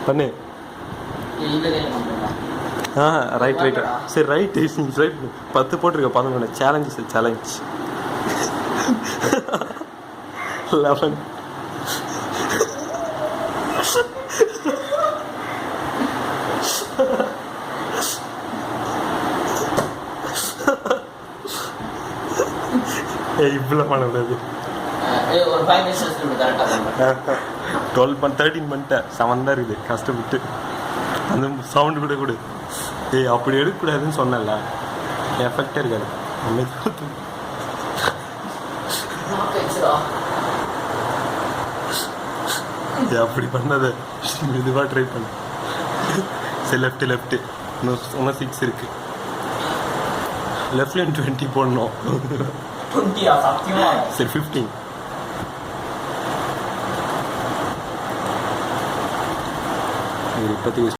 பண்ணு. Right right சரி right right 10 போட்டிருக்க 11 சேலஞ்சு சார் சேலஞ்ச் 11 இவ்வளோ பண்ணக்கூடாது. 12 13 பண்ணிட்டேன் 7 தான் இருக்குது கஷ்டப்பட்டு. அந்த சவுண்டு கூட கொடு. அப்படி எடுக்கக்கூடாதுன்னு சொன்னல எஃபெக்டே இருக்காது. அப்படி பண்ணதை மெதுவாக ட்ரை பண்ண. சரி லெஃப்ட்டு இன்னும் 6 இருக்கு. லெஃப்ட்லேயும் 20 போடணும். சரி 15 இப்போதைக்கு